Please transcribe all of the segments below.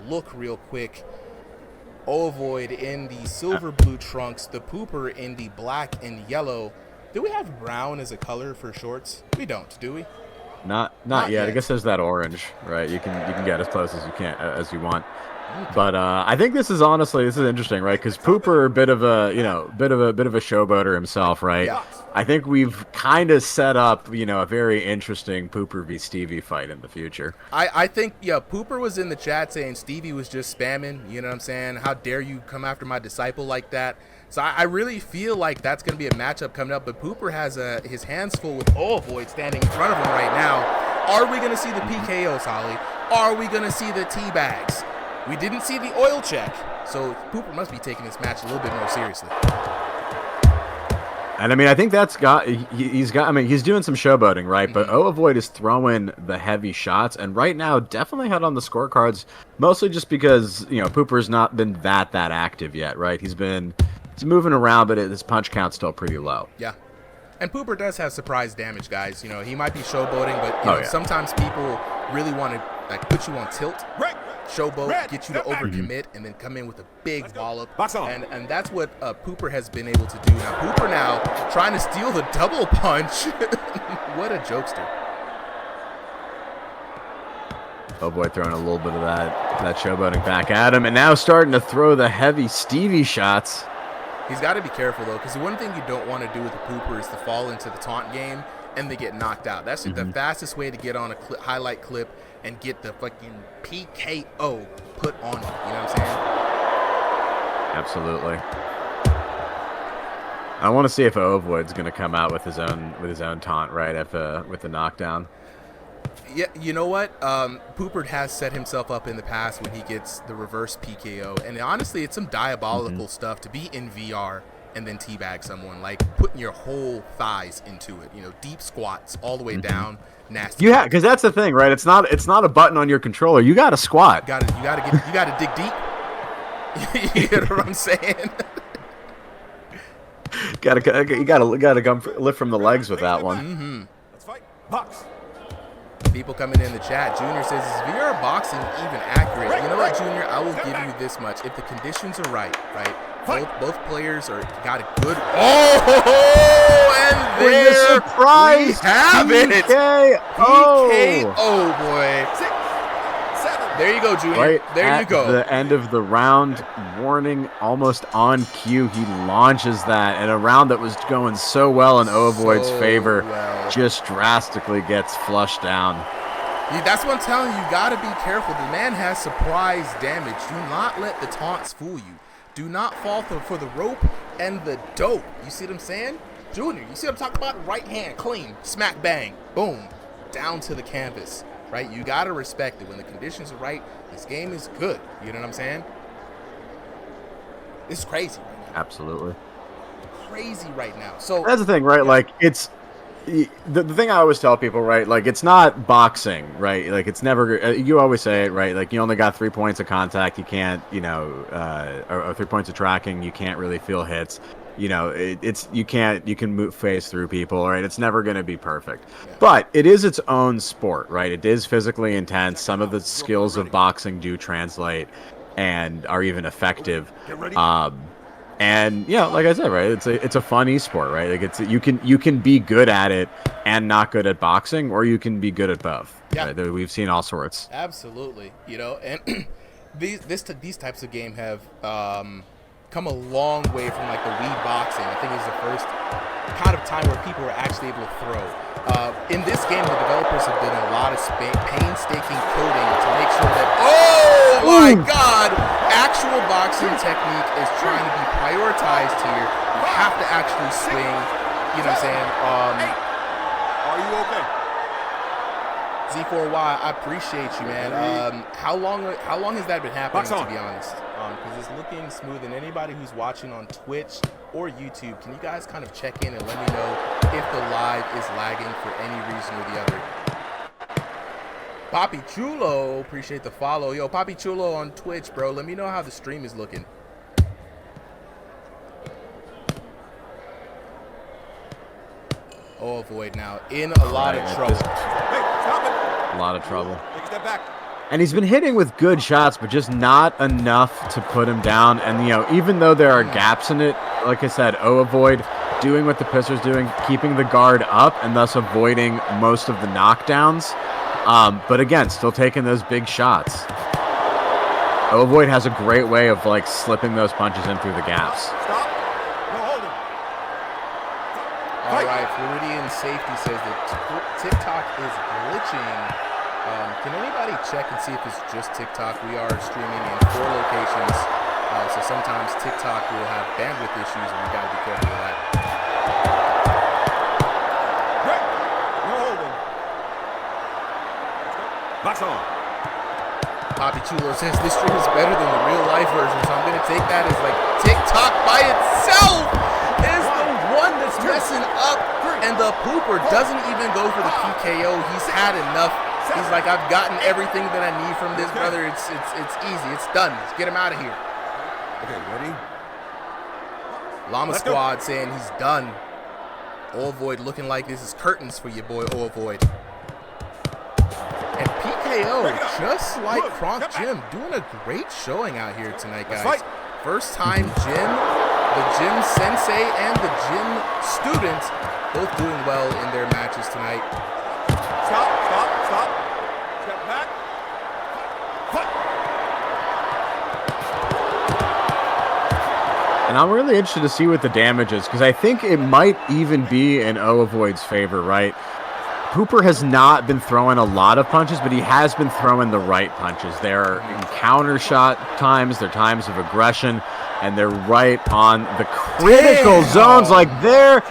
look real quick. Ovoid in the silver blue trunks, the Pooper in the black and yellow. Do we have brown as a color for shorts? We don't, do we? Not yet. I guess there's that orange, right? You can get as close as you want. But I think this is interesting, right? Because Pooper, bit of a showboater himself, right? Yeah. I think we've kind of set up, a very interesting Pooper v Stevie fight in the future. I think, Pooper was in the chat saying Stevie was just spamming. You know what I'm saying? How dare you come after my disciple like that? So I really feel like that's going to be a matchup coming up. But Pooper has his hands full with Ovoid standing in front of him right now. Are we going to see the PKOs, Holly? Are we going to see the teabags? We didn't see the oil check, so Pooper must be taking this match a little bit more seriously. And I mean, I think he's doing some showboating, right? But Ovoid is throwing the heavy shots, and right now, definitely had on the scorecards, mostly just because Pooper's not been that active yet, right? He's moving around, but his punch count's still pretty low. Yeah, and Pooper does have surprise damage, guys. He might be showboating, but sometimes people really want to put you on tilt. Right. Showboat, get you to overcommit, and then come in with a big wallop. And that's what Pooper has been able to do. Now, Pooper now trying to steal the double punch. What a jokester. Oh boy, throwing a little bit of that showboating back at him, and now starting to throw the heavy Stevie shots. He's got to be careful, though, because the one thing you don't want to do with a Pooper is to fall into the taunt game and they get knocked out. That's the fastest way to get on a highlight clip and get the fucking PKO put on you. You know what I'm saying? Absolutely. I want to see if Ovoid's going to come out with his own taunt right with the knockdown. Yeah, you know what? Pooper has set himself up in the past when he gets the reverse PKO, and honestly, it's some diabolical stuff to be in VR and then teabag someone, like putting your whole thighs into it. Deep squats all the way down. Nasty. Yeah, because that's the thing, right? It's not a button on your controller. You got to squat. You gotta dig deep. You know what I'm saying? You gotta lift from the legs with that one. Let's fight. Box. People coming in the chat. Junior says, is VR boxing even accurate? You know what, Junior? I will give you this much. If the conditions are right? Both players got a good. And there the surprise we have it. PKO, boy. 6, 7. There you go, Junior. Right there you go. The end of the round, warning almost on cue. He launches that, and a round that was going so well in Ovoid's favor just drastically gets flushed down. That's what I'm telling you. You got to be careful. The man has surprise damage. Do not let the taunts fool you. Do not fall for the rope and the dope. You see what I'm saying? Junior, you see what I'm talking about? Right hand, clean, smack, bang, boom, down to the canvas, right? You got to respect it. When the conditions are right, this game is good. You know what I'm saying? It's crazy right now. Absolutely. Crazy right now. So that's the thing, right? Yeah. Like, it's the thing I always tell people, right? Like, it's not boxing, right? Like, it's never, you always say it, right? Like, you only got 3 points of contact. You can't, or 3 points of tracking. You can't really feel hits. You can phase through people, right? It's never going to be perfect. Yeah. But it is its own sport, right? It is physically intense. Some of the skills of boxing do translate and are even effective. And like I said, right, it's a fun esport, right? Like you can be good at it and not good at boxing, or you can be good at both. Yeah, right? We've seen all sorts. Absolutely, and these types of game have come a long way from like the Wii boxing. I think it was the first kind of time where people were actually able to throw. In this game, the developers have done a lot of painstaking coding to make sure that, my God, actual boxing technique is trying to be prioritized here. You have to actually swing, you know what I'm saying? Are you okay? Z4Y, I appreciate you, man. How long has that been happening, to be honest? Because it's looking smooth, and anybody who's watching on Twitch or YouTube, can you guys kind of check in and let me know if the live is lagging for any reason or the other? Papi Chulo, appreciate the follow. Yo, Papi Chulo on Twitch, bro. Let me know how the stream is looking. Ovoid now in a lot of trouble. Hey, stop it. A lot of trouble. Take a step back. And he's been hitting with good shots, but just not enough to put him down. And, you know, even though there are gaps in it, like I said, avoid doing what the pisser's doing, keeping the guard up, and thus avoiding most of the knockdowns. But again, still taking those big shots. Avoid has a great way of, like, slipping those punches in through the gaps. Stop. No, hold it. All right, Floridian Safety says that TikTok is glitching. Can anybody check and see if it's just TikTok? We are streaming in 4 locations, so sometimes TikTok will have bandwidth issues, and we got to be careful of that. Break. No holding. Box on. Poppy Chulo says this stream is better than the real life version, so I'm going to take that as like TikTok by itself is the one that's messing up, and the pooper doesn't even go for the PKO. He's had enough. He's like, I've gotten everything that I need from this, brother. It's easy. It's done. Let's get him out of here. Okay, ready? Llama Squad saying he's done. Ovoid looking like this is curtains for your boy Ovoid. And PKO, just like Kronk Jim, doing a great showing out here tonight, guys. First time Jim, the Jim Sensei, and the Jim student both doing well in their matches tonight. Stop. Step back. Fight. And I'm really interested to see what the damage is, because I think it might even be in Avoid's favor, right? Pooper has not been throwing a lot of punches, but he has been throwing the right punches. They're counter shot times, they're times of aggression, and they're right on the critical zones, like they're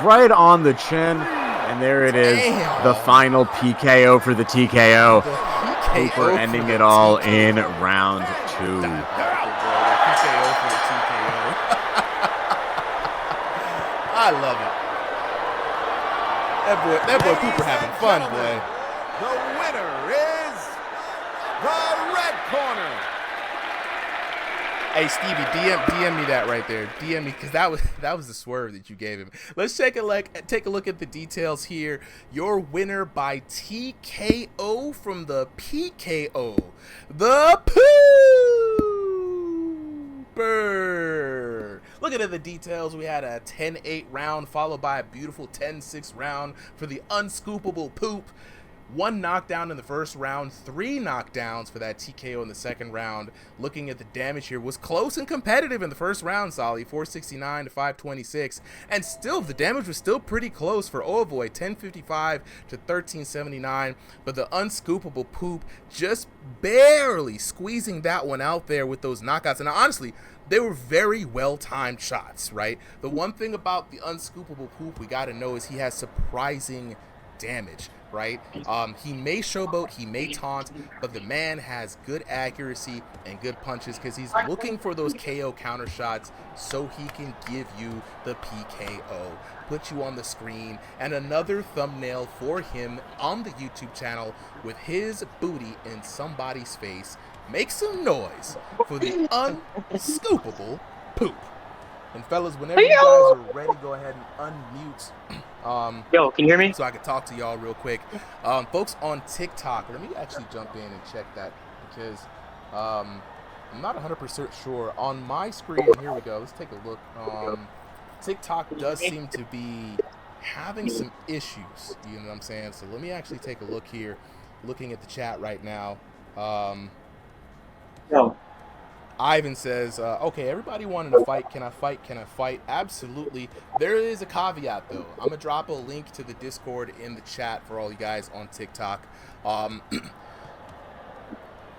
right on the chin. And there it is, the final PKO for the TKO. Pooper ending it all in round 2. I love it. That boy Pooper having fun, boy. The winner is the red corner. Hey Stevie, DM me that right there. DM me, because that was the swerve that you gave him. Let's take a look at the details here. Your winner by TKO from the PKO, the Pooper. Looking at the details, we had a 10-8 round followed by a beautiful 10-6 round for the unscoopable Poop. 1 knockdown in the first round, 3 knockdowns for that TKO in the second round. Looking at the damage here, was close and competitive in the first round, Solly, 469 to 526. And still, the damage was still pretty close for Ovoy, 1055 to 1379. But the unscoopable Poop just barely squeezing that one out there with those knockouts. And honestly, they were very well-timed shots, right? The one thing about the unscoopable Poop we got to know is he has surprising damage, right? He may showboat, he may taunt, but the man has good accuracy and good punches because he's looking for those KO counter shots so he can give you the PKO, put you on the screen, and another thumbnail for him on the YouTube channel with his booty in somebody's face. Make some noise for the unscoopable Poop. And fellas, whenever you guys are ready, go ahead and unmute. Yo, can you hear me? So I can talk to y'all real quick. Folks on TikTok, let me actually jump in and check that because I'm not 100% sure. On my screen, here we go. Let's take a look. TikTok does seem to be having some issues. You know what I'm saying? So let me actually take a look here. Looking at the chat right now. Yo. Ivan says, okay, everybody wanted to fight. Can I fight? Can I fight? Absolutely. There is a caveat, though. I'm going to drop a link to the Discord in the chat for all you guys on TikTok.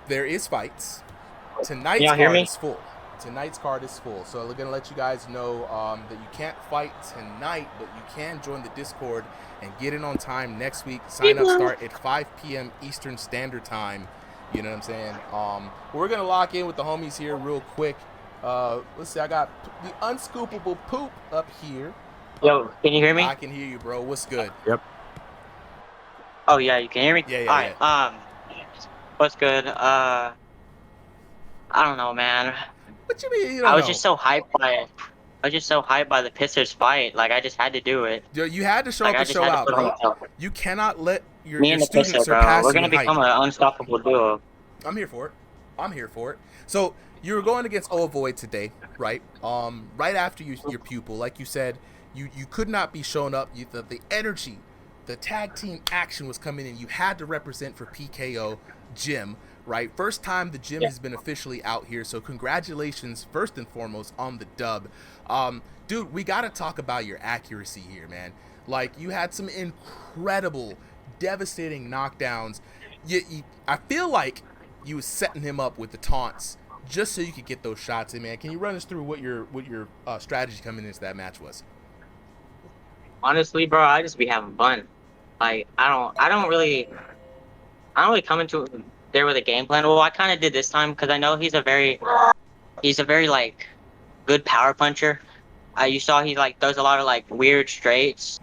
There is fights. Tonight's card is full. Tonight's card is full. So we're going to let you guys know that you can't fight tonight, but you can join the Discord and get in on time next week. Sign up start at 5 p.m. Eastern Standard Time. You know what I'm saying? We're going to lock in with the homies here real quick. Let's see. I got the unscoopable Poop up here. Yo, can you hear me? I can hear you, bro. What's good? Yep. Oh, yeah, you can hear me? Yeah. All right, what's good? I don't know, man. What you mean you don't I was know? just so hyped by it. I was just so hyped by the Pissers fight. Like, I just had to do it. You had to show Like, up I to just show had to out, put on bro. myself. You cannot let your Me and the students Pisser, bro. surpass We're you gonna in height. become an unstoppable duo. I'm here for it. I'm here for it. So you were going against Ovoid today, right? Right after your pupil, like you said, you could not be shown up. The energy, the tag team action was coming in. You had to represent for PKO Jim, right? First time the Jim has been officially out here. So congratulations, first and foremost, on the dub. Dude, we got to talk about your accuracy here, man. Like, you had some incredible, devastating knockdowns. I feel like you was setting him up with the taunts just so you could get those shots in, man. Can you run us through what your strategy coming into that match was? Honestly, bro, I just be having fun. Like, I don't really come into there with a game plan. Well, I kind of did this time because I know he's a very like good power puncher. You saw he like does a lot of like weird straights.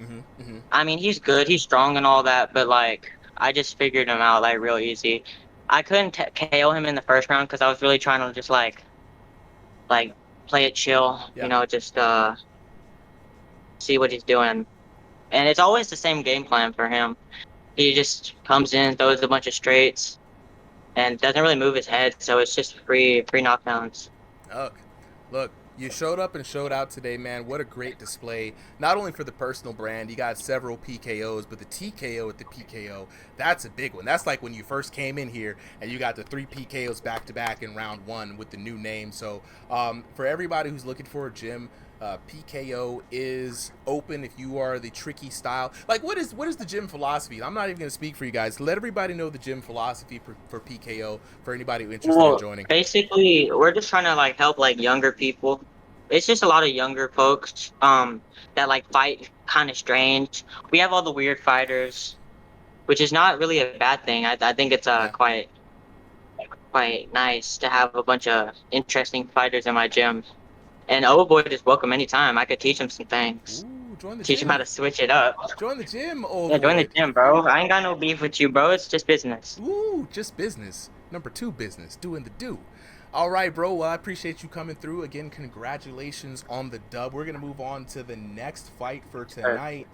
I mean, he's good, he's strong and all that, but like I just figured him out like real easy. I couldn't KO him in the first round because I was really trying to just like play it chill, Yeah. you know, just see what he's doing. And it's always the same game plan for him. He just comes in, throws a bunch of straights, and doesn't really move his head, so it's just free knockdowns. Look, you showed up and showed out today, man. What a great display. Not only for the personal brand, you got several PKOs, but the TKO at the PKO, that's a big one. That's like when you first came in here and you got the 3 PKOs back-to-back in round 1 with the new name. So for everybody who's looking for a gym, PKO is open if you are the tricky style. Like, what is the gym philosophy? I'm not even going to speak for you guys. Let everybody know the gym philosophy for PKO for anybody who's interested in joining. Basically, we're just trying to like help like younger people. It's just a lot of younger folks that like fight kind of strange. We have all the weird fighters, which is not really a bad thing. I think it's quite nice to have a bunch of interesting fighters in my gym. And Ovoid is welcome anytime. I could teach him some things. Ooh, join the Teach gym. him how to switch it up. Join the gym, Yeah, join the gym, bro. I ain't got no beef with you, bro. It's just business. Ooh, just business. Number 2 business, doing the do. All right, bro. Well, I appreciate you coming through. Again, congratulations on the dub. We're going to move on to the next fight for tonight.